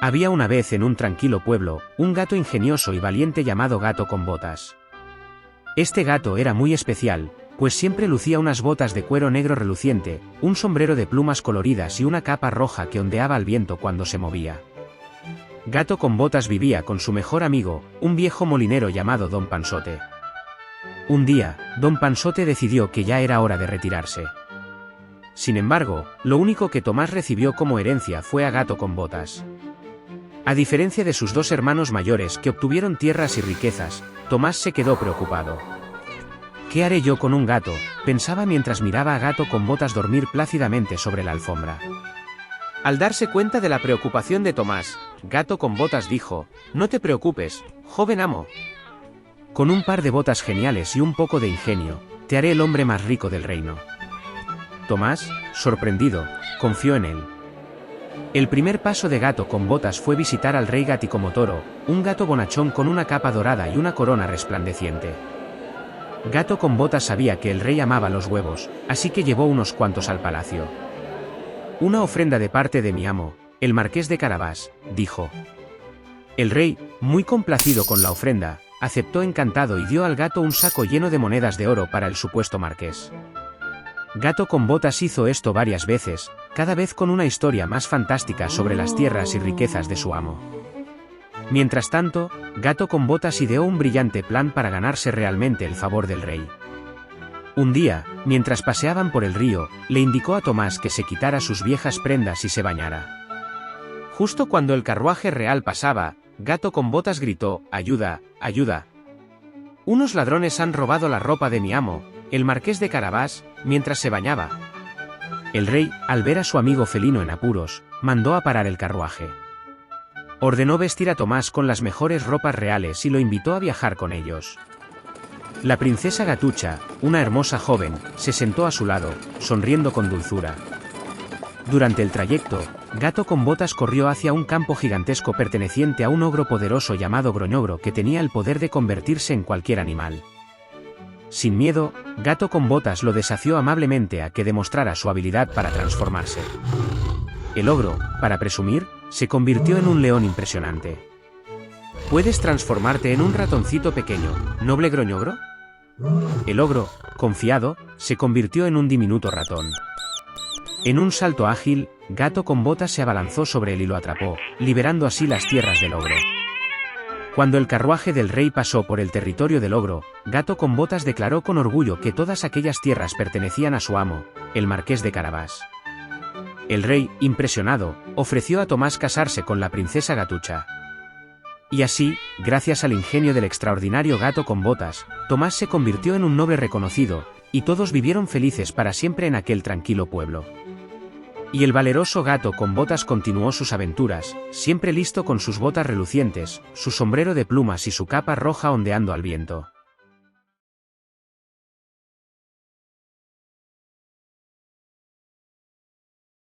Había una vez en un tranquilo pueblo, un gato ingenioso y valiente llamado Gato con Botas. Este gato era muy especial, pues siempre lucía unas botas de cuero negro reluciente, un sombrero de plumas coloridas y una capa roja que ondeaba al viento cuando se movía. Gato con Botas vivía con su mejor amigo, un viejo molinero llamado Don Pansote. Un día, Don Pansote decidió que ya era hora de retirarse. Sin embargo, lo único que Tomás recibió como herencia fue a Gato con Botas. A diferencia de sus dos hermanos mayores que obtuvieron tierras y riquezas, Tomás se quedó preocupado. ¿Qué haré yo con un gato?, pensaba mientras miraba a Gato con Botas dormir plácidamente sobre la alfombra. Al darse cuenta de la preocupación de Tomás, Gato con Botas dijo: «No te preocupes, joven amo. Con un par de botas geniales y un poco de ingenio, te haré el hombre más rico del reino». Tomás, sorprendido, confió en él. El primer paso de Gato con Botas fue visitar al rey Gaticomotoro, un gato bonachón con una capa dorada y una corona resplandeciente. Gato con Botas sabía que el rey amaba los huevos, así que llevó unos cuantos al palacio. «Una ofrenda de parte de mi amo, el marqués de Carabás», dijo. El rey, muy complacido con la ofrenda, aceptó encantado y dio al gato un saco lleno de monedas de oro para el supuesto marqués. Gato con Botas hizo esto varias veces, cada vez con una historia más fantástica sobre las tierras y riquezas de su amo. Mientras tanto, Gato con Botas ideó un brillante plan para ganarse realmente el favor del rey. Un día, mientras paseaban por el río, le indicó a Tomás que se quitara sus viejas prendas y se bañara. Justo cuando el carruaje real pasaba, Gato con Botas gritó: «¡Ayuda, ayuda! Unos ladrones han robado la ropa de mi amo, el marqués de Carabás», mientras se bañaba. El rey, al ver a su amigo felino en apuros, mandó a parar el carruaje. Ordenó vestir a Tomás con las mejores ropas reales y lo invitó a viajar con ellos. La princesa Gatucha, una hermosa joven, se sentó a su lado, sonriendo con dulzura. Durante el trayecto, Gato con Botas corrió hacia un campo gigantesco perteneciente a un ogro poderoso llamado Groñogro que tenía el poder de convertirse en cualquier animal. Sin miedo, Gato con Botas lo desafió amablemente a que demostrara su habilidad para transformarse. El ogro, para presumir, se convirtió en un león impresionante. «¿Puedes transformarte en un ratoncito pequeño, noble Groñogro?». El ogro, confiado, se convirtió en un diminuto ratón. En un salto ágil, Gato con Botas se abalanzó sobre él y lo atrapó, liberando así las tierras del ogro. Cuando el carruaje del rey pasó por el territorio del ogro, Gato con Botas declaró con orgullo que todas aquellas tierras pertenecían a su amo, el marqués de Carabás. El rey, impresionado, ofreció a Tomás casarse con la princesa Gatucha. Y así, gracias al ingenio del extraordinario Gato con Botas, Tomás se convirtió en un noble reconocido, y todos vivieron felices para siempre en aquel tranquilo pueblo. Y el valeroso Gato con Botas continuó sus aventuras, siempre listo con sus botas relucientes, su sombrero de plumas y su capa roja ondeando al viento.